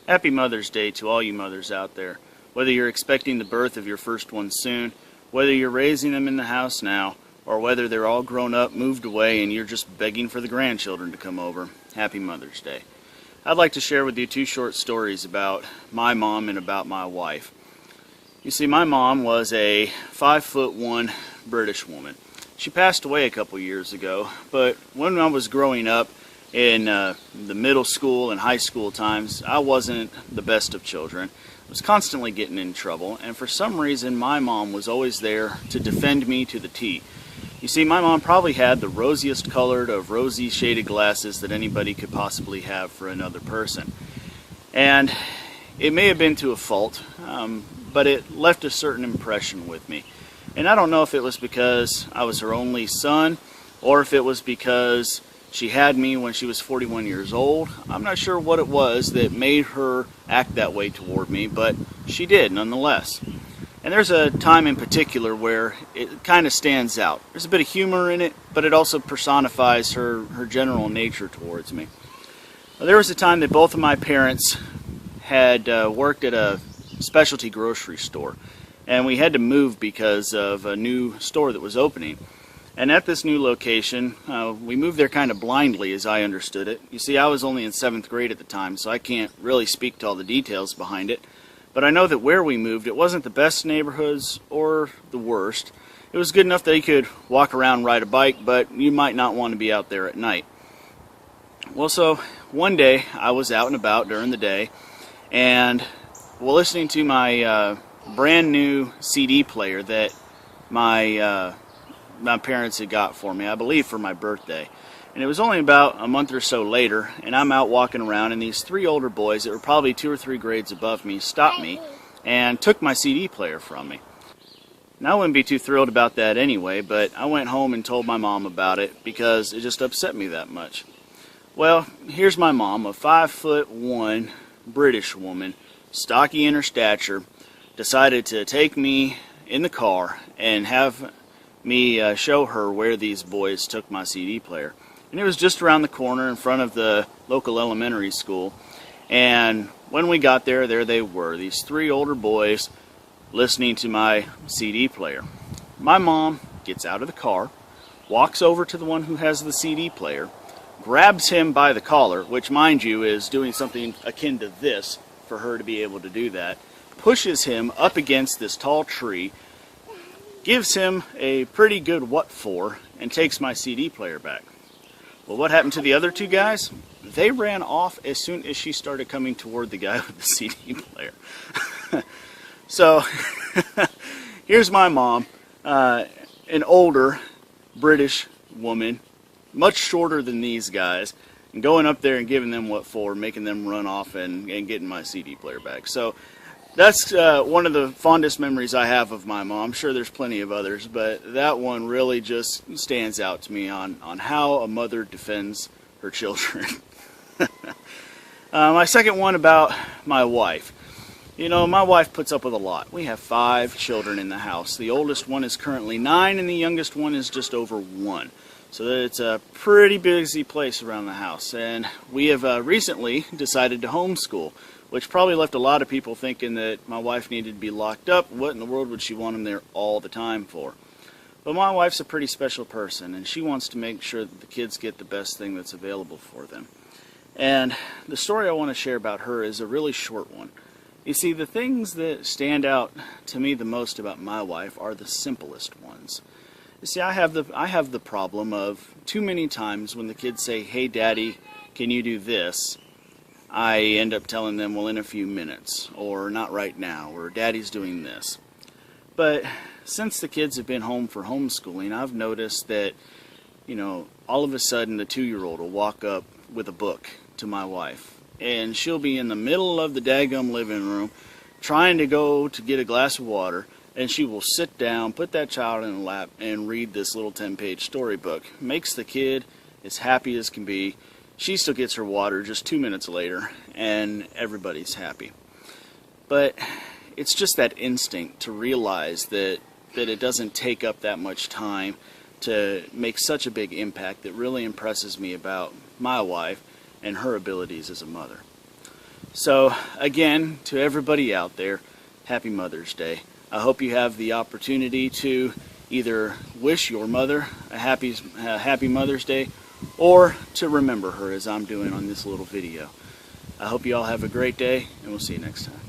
Happy Mother's Day to all you mothers out there. Whether you're expecting the birth of your first one soon, whether you're raising them in the house now, or whether they're all grown up, moved away, and you're just begging for the grandchildren to come over, Happy Mother's Day. I'd like to share with you two short stories about my mom and about my wife. You see, my mom was a 5'1" British woman. She passed away a couple years ago, but when I was growing up in the middle school and high school times, I wasn't the best of children. I was constantly getting in trouble, and for some reason my mom was always there to defend me to the T. You see, my mom probably had the rosiest colored of rosy shaded glasses that anybody could possibly have for another person. And it may have been to a fault, but it left a certain impression with me. And I don't know if it was because I was her only son, or if it was because she had me when she was 41 years old. I'm not sure what it was that made her act that way toward me, but she did nonetheless. And there's a time in particular where it kind of stands out. There's a bit of humor in it, but it also personifies her general nature towards me. There was a time that both of my parents had worked at a specialty grocery store, and we had to move because of a new store that was opening. And at this new location, we moved there kind of blindly, as I understood it. You see, I was only in 7th grade at the time, so I can't really speak to all the details behind it. But I know that where we moved, it wasn't the best neighborhoods or the worst. It was good enough that you could walk around, ride a bike, but you might not want to be out there at night. Well, so one day I was out and about during the day, and listening to my brand new CD player that my parents had got for me, I believe for my birthday. And it was only about a month or so later, and I'm out walking around, and these three older boys that were probably 2 or 3 grades above me stopped me and took my CD player from me. Now, I wouldn't be too thrilled about that anyway, but I went home and told my mom about it because it just upset me that much. Well, here's my mom, a 5'1" British woman, stocky in her stature, decided to take me in the car and have me show her where these boys took my CD player. And it was just around the corner in front of the local elementary school. And when we got there, there they were, these three older boys listening to my CD player. My mom gets out of the car, walks over to the one who has the CD player, grabs him by the collar, which, mind you, is doing something akin to this for her to be able to do that, pushes him up against this tall tree, gives him a pretty good what for, and takes my CD player back. Well, what happened to the other two guys? They ran off as soon as she started coming toward the guy with the CD player. So, here's my mom, an older British woman, much shorter than these guys, and going up there and giving them what for, making them run off and getting my CD player back. So, that's one of the fondest memories I have of my mom. I'm sure there's plenty of others, but that one really just stands out to me on how a mother defends her children. My second one about my wife. You know, my wife puts up with a lot. We have 5 children in the house. The oldest one is currently 9, and the youngest one is just over 1. So it's a pretty busy place around the house. And we have recently decided to homeschool, which probably left a lot of people thinking that my wife needed to be locked up. What in the world would she want them there all the time for? But my wife's a pretty special person, and she wants to make sure that the kids get the best thing that's available for them. And the story I want to share about her is a really short one. You see, the things that stand out to me the most about my wife are the simplest ones. You see, I have the problem of too many times when the kids say, "Hey, Daddy, can you do this?" I end up telling them, well, in a few minutes, or not right now, or Daddy's doing this. But since the kids have been home for homeschooling, I've noticed that, you know, all of a sudden the 2-year-old will walk up with a book to my wife, and she'll be in the middle of the daggum living room trying to go to get a glass of water, and she will sit down, put that child in her lap, and read this little 10-page storybook. Makes the kid as happy as can be. She still gets her water just 2 minutes later, and everybody's happy. But it's just that instinct to realize that it doesn't take up that much time to make such a big impact that really impresses me about my wife and her abilities as a mother. So again, to everybody out there, happy Mother's Day. I hope you have the opportunity to either wish your mother a happy Mother's Day, or to remember her as I'm doing on this little video. I hope you all have a great day, and we'll see you next time.